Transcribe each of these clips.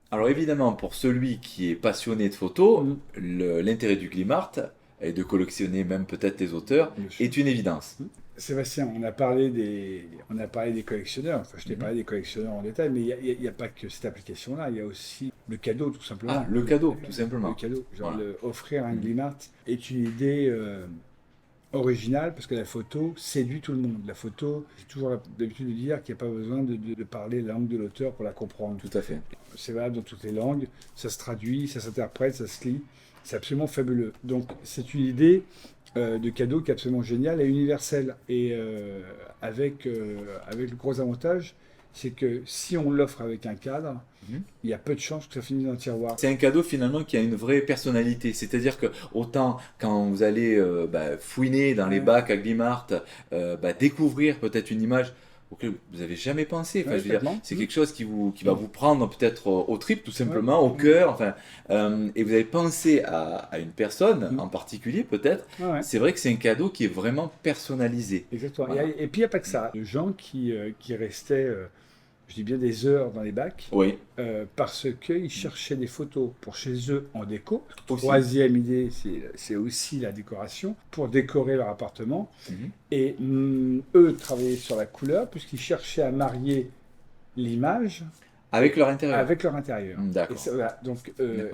Alors évidemment, pour celui qui est passionné de photos, l'intérêt du Glimart et de collectionner même peut-être les auteurs est une évidence. Sébastien, on a parlé des collectionneurs, enfin je t'ai parlé des collectionneurs en détail, mais il n'y a pas que cette application-là, il y a aussi le cadeau tout simplement. Ah, le cadeau, tout simplement. Le cadeau, genre Voilà. offrir un Glimart est une idée originale parce que la photo séduit tout le monde. La photo, j'ai toujours l'habitude de dire qu'il n'y a pas besoin de parler la langue de l'auteur pour la comprendre. Tout à fait. C'est valable dans toutes les langues, ça se traduit, ça s'interprète, ça se lit, c'est absolument fabuleux. Donc c'est une idée de cadeau qui est absolument géniale et universelle. Et avec le gros avantage, c'est que si on l'offre avec un cadre, il y a peu de chances que ça finisse dans le tiroir. C'est un cadeau finalement qui a une vraie personnalité. C'est-à-dire que autant quand vous allez fouiner dans les bacs à Glimart, découvrir peut-être une image auquel vous n'avez jamais pensé. Enfin, je veux dire, c'est quelque chose qui va vous prendre peut-être au trip tout simplement, au cœur. Enfin, et vous avez pensé à une personne en particulier peut-être. C'est vrai que c'est un cadeau qui est vraiment personnalisé. Exactement. Voilà. Et puis il n'y a pas que ça. Les gens qui restaient je dis bien des heures dans les bacs, parce qu'ils cherchaient des photos pour chez eux en déco. Troisième idée, c'est aussi la décoration, pour décorer leur appartement. Et eux travaillaient sur la couleur, puisqu'ils cherchaient à marier l'image avec leur intérieur. Avec leur intérieur. D'accord.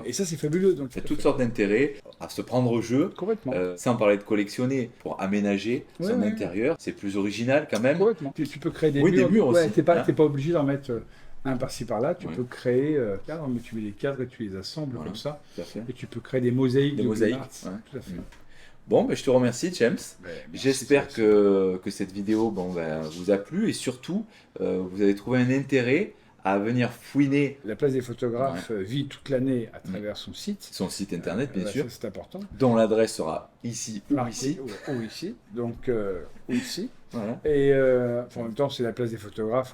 Et ça, c'est fabuleux. Donc, il y a toutes sortes d'intérêts à se prendre au jeu. Complètement. Sans parler de collectionner, pour aménager son intérieur. C'est plus original quand même. Complètement. Tu peux créer des murs. Des murs aussi. T'es pas obligé d'en mettre un par-ci par-là. Tu peux créer cadres, mais tu mets les cadres et tu les assembles comme ça. Et tu peux créer des mosaïques. Des mosaïques. Tout à fait. Bon, je te remercie, James. J'espère que cette vidéo vous a plu et surtout, vous avez trouvé un intérêt à venir fouiner. La place des photographes vit toute l'année à travers son site. Son site internet, bien sûr. C'est important. Dont l'adresse sera ici ou ici. Ou ici. Donc, ou ici. Voilà. Et en même temps, c'est la place des photographes.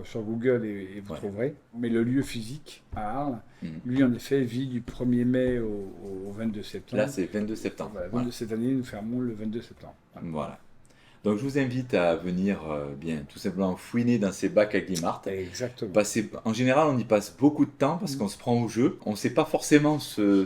Sur Google, et vous trouverez. Mais le lieu physique à Arles, lui, en effet, vit du 1er mai au 22 septembre. Là, c'est 22 septembre. Voilà. Cette année, nous fermons le 22 septembre. Voilà. Donc je vous invite à venir tout simplement fouiner dans ces bacs à Glimart. Exactement. En général, on y passe beaucoup de temps parce qu'on se prend au jeu. On ne sait pas forcément ce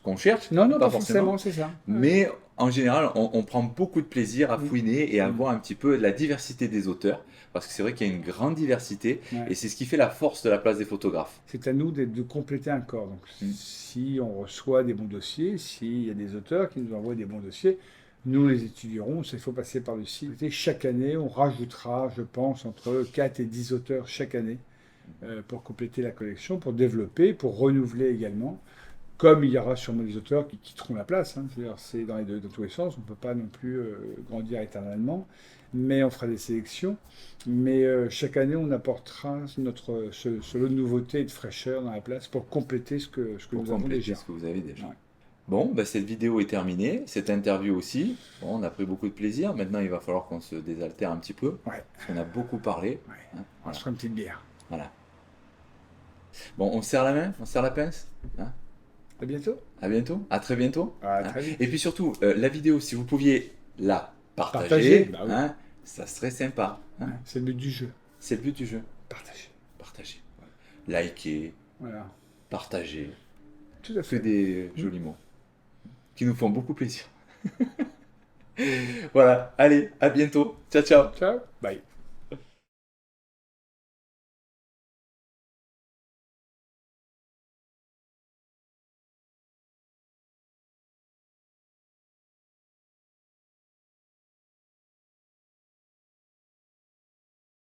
qu'on cherche. Non, pas forcément, c'est ça. Mais en général, on prend beaucoup de plaisir à fouiner et à voir un petit peu la diversité des auteurs. Parce que c'est vrai qu'il y a une grande diversité et c'est ce qui fait la force de la place des photographes. C'est à nous de compléter un corps. Donc si on reçoit des bons dossiers, s'il y a des auteurs qui nous envoient des bons dossiers, nous les étudierons, il faut passer par le site. Et chaque année, on rajoutera, je pense, entre 4 et 10 auteurs chaque année pour compléter la collection, pour développer, pour renouveler également. Comme il y aura sûrement des auteurs qui quitteront la place. C'est dans tous les sens, on ne peut pas non plus grandir éternellement. Mais on fera des sélections. Mais chaque année, on apportera ce lot de nouveauté et de fraîcheur dans la place pour compléter ce que nous avons déjà. Ce que vous avez déjà. Ouais. Bon, cette vidéo est terminée, cette interview aussi. Bon, on a pris beaucoup de plaisir. Maintenant, il va falloir qu'on se désaltère un petit peu. Parce qu'on a beaucoup parlé. Voilà. On se fera une petite bière. Voilà. Bon, on serre la main, on serre la pince. À bientôt. À bientôt. À très bientôt. Très vite. Et puis surtout, la vidéo, si vous pouviez la partager, ça serait sympa. C'est le but du jeu. C'est le but du jeu. Partager. Liker. Voilà. Partager. Tout à fait. Que des jolis mots qui nous font beaucoup plaisir. Voilà, allez, à bientôt. Ciao, ciao. Ciao. Bye.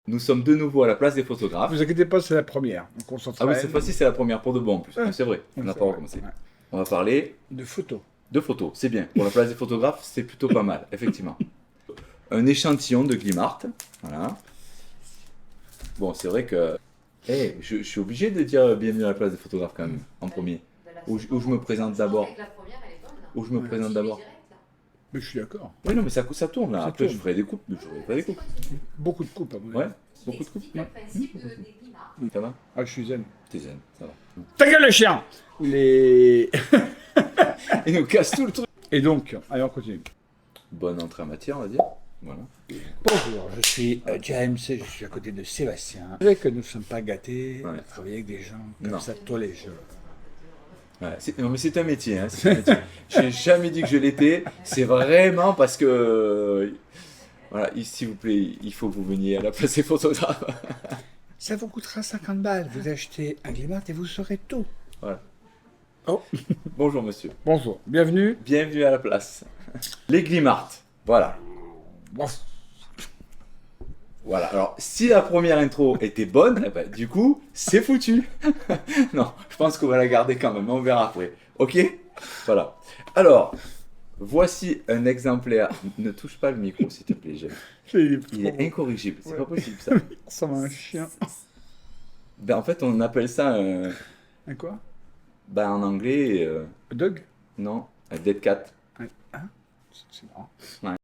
Nous sommes de nouveau à la place des photographes. Ne vous inquiétez pas, c'est la première. Donc on ah oui, cette fois-ci, c'est la première pour de bon en plus. C'est vrai, on n'a pas recommencé. On va parler de photos. De photos, c'est bien. Pour la place des photographes, c'est plutôt pas mal, effectivement. Un échantillon de Glimart. Voilà. Bon, c'est vrai que... je suis obligé de dire bienvenue à la place des photographes quand même, en premier. Où je me présente d'abord. Où je me présente d'abord. Mais je suis d'accord. Oui, non, mais ça tourne là. Après, je ferai des coupes. Beaucoup de coupes, à mon avis. Ouais, beaucoup de coupes. Ça va? Ah, je suis zen. T'es zen, ça va. Ta gueule, le chien! Il nous casse tout le truc. Et donc, allez, on continue. Bonne entrée en matière, on va dire. Voilà. Bonjour, je suis James, je suis à côté de Sébastien. C'est vrai que nous ne sommes pas gâtés de travailler avec des gens comme ça tous les jours. Ouais, non mais c'est un métier, hein, c'est un métier. J'ai jamais dit que je l'étais, c'est vraiment parce que voilà, s'il vous plaît, il faut que vous veniez à la place des photographes. Ça vous coûtera 50 balles, vous achetez un Glimart et vous saurez tout. Voilà. Oh, Bonjour monsieur, bonjour, bienvenue. bienvenue à la place. Les Glimart, voilà. Bon. Voilà, alors si la première intro était bonne, eh ben, du coup, c'est foutu. Non, je pense qu'on va la garder quand même, on verra après. Ok? Voilà. Alors, voici un exemplaire. Ne touche pas le micro, s'il te plaît, Jeff. Il est incorrigible, c'est pas possible ça. Ça va un chien. Ben, en fait, on appelle ça Un quoi? ben, en anglais, Dog? non, un dead cat. Hein? C'est marrant. Ouais.